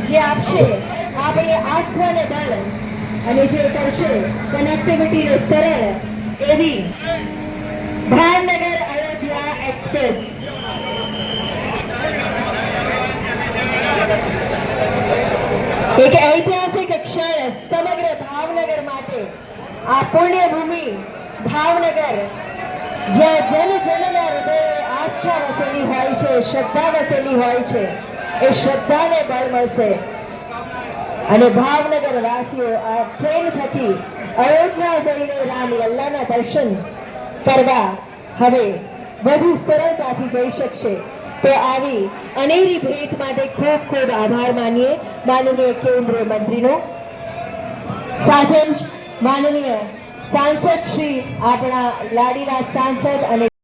જે આપશે આપણી આસ્થાને બળ અને જે કરશે કનેક્ટિવિટીને સરળ એવી ભાવનગર અયોધ્યા એક્સપ્રેસ એક ઐતિહાસિક ક્ષણ સમગ્ર ભાવનગર માટે આ પુણ્યભૂમિ ભાવનગર જ્યાં જન જનના હૃદયે આસ્થા વસેલી હોય છે, શ્રદ્ધા વસેલી હોય છે, એ શ્રદ્ધાને બળ મળશે અને ભાવનગર વાસીઓ આ ટ્રેન થકી અયોધ્યા જઈને રામલલ્લાના દર્શન કરવા હવે વધુ સરળતાથી જઈ શકશે। તો આવી અનેરી ભેટ માટે ખૂબ ખૂબ આભાર માનીએ માનનીય કેન્દ્રીય મંત્રીનો, સાથે જ માનનીય સાંસદ શ્રી આપણા લાડીલા સાંસદ અને